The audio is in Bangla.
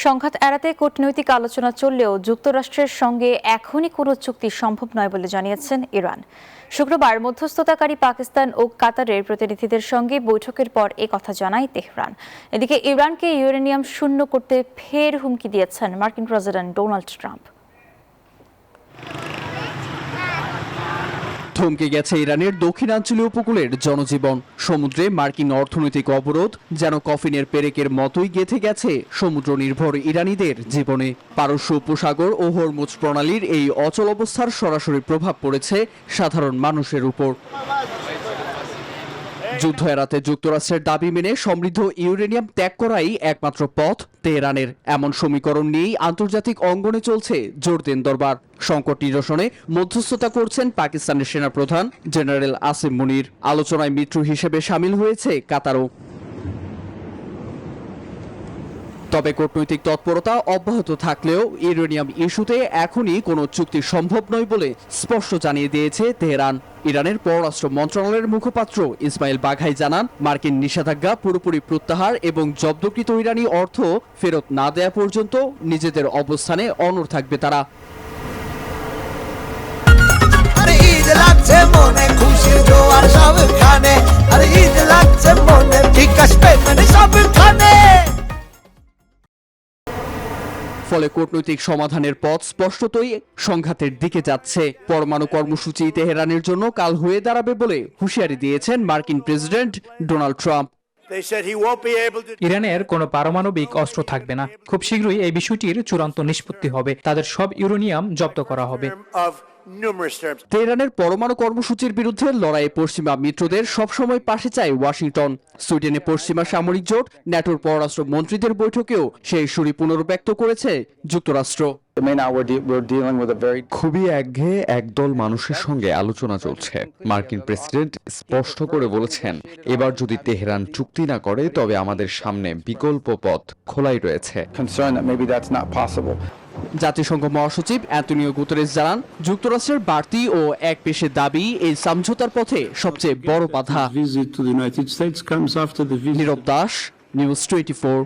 সংঘাত এড়াতে কূটনৈতিক আলোচনা চললেও যুক্তরাষ্ট্রের সঙ্গে এখনই কোনো চুক্তি সম্ভব নয় বলে জানিয়েছেন ইরান। শুক্রবার মধ্যস্থতাকারী পাকিস্তান ও কাতারের প্রতিনিধিদের সঙ্গে বৈঠকের পর কথা জানায় তেহরান। এদিকে ইরানকে ইউরেনিয়াম শূন্য করতে ফের হুমকি দিয়েছেন মার্কিন প্রেসিডেন্ট ডোনাল্ড ট্রাম্প। থমকে গেছে ইরানের দক্ষিণাঞ্চলীয় উপকূলের জনজীবন। সমুদ্রে মার্কিন অর্থনৈতিক অবরোধ যেন কফিনের পেরেকের মতোই গেঁথে গেছে সমুদ্র নির্ভর ইরানিদের জীবনে। পারস্য উপসাগর ও হরমুজ প্রণালীর এই অচল অবস্থার সরাসরি প্রভাব পড়েছে সাধারণ মানুষের উপর। যুদ্ধ এড়াতে যুক্তরাষ্ট্রের দাবি মেনে সমৃদ্ধ ইউরেনিয়াম ত্যাগ করাই একমাত্র পথ তেহরানের। এমন সমীকরণ নিয়েই আন্তর্জাতিক অঙ্গনে চলছে জোরদার দরবার। সংকট নিরসনে মধ্যস্থতা করছেন পাকিস্তানের সেনাপ্রধান জেনারেল আসিম মুনির। আলোচনায় মিত্র হিসেবে সামিল হয়েছে কাতারও। তবে কূটনৈতিক তৎপরতা অব্যাহত থাকলেও ইউরেনিয়াম ইস্যুতে এখনই কোনো চুক্তি সম্ভব নয় বলে স্পষ্ট জানিয়ে দিয়েছে তেহরান। ইরানের পররাষ্ট্র মন্ত্রণালয়ের মুখপাত্র ইসমাইল বাঘাই জানান, মার্কিন নিষেধাজ্ঞা পুরোপুরি প্রত্যাহার এবং জব্দকৃত ইরানি অর্থ ফেরত না দেয়া পর্যন্ত নিজেদের অবস্থানে অনড় থাকবে তারা। ফলে কূটনৈতিক সমাধানের পথ স্পষ্টতই সংঘাতের দিকে যাচ্ছে। পরমাণু কর্মসূচি তেহরানের জন্য কাল হয়ে দাঁড়াবে বলে হুঁশিয়ারি দিয়েছেন মার্কিন প্রেসিডেন্ট ডোনাল্ড ট্রাম্প। ইরানের কোনো পারমাণবিক অস্ত্র থাকবে না। খুব শীঘ্রই এই বিষয়টির চূড়ান্ত নিষ্পত্তি হবে। তাদের সব ইউরেনিয়াম জব্দ করা হবে। তেহরানের পরমাণু কর্মসূচির বিরুদ্ধে লড়াইয়ে পশ্চিমা মিত্রদের সবসময় পাশে চায় ওয়াশিংটন। সুইডেনে পশ্চিমা সামরিক জোট ন্যাটোর পররাষ্ট্র মন্ত্রীদের বৈঠকেও সেই সুরই পুনর্ব্যক্ত করেছে যুক্তরাষ্ট্র। খুবই একঘেয়ে একদল মানুষের সঙ্গে আলোচনা চলছে। মার্কিন প্রেসিডেন্ট স্পষ্ট করে বলেছেন, এবার যদি তেহরান চুক্তি না করে তবে আমাদের সামনে বিকল্প পথ খোলাই রয়েছে। জাতিসংঘ মহাসচিব অ্যান্টনিও গুতেরেস জানান, যুক্তরাষ্ট্রের বাড়তি ও একপেশে দাবি এই সমঝোতার পথে সবচেয়ে বড় বাধা। নীরব দাস, নিউজ 24।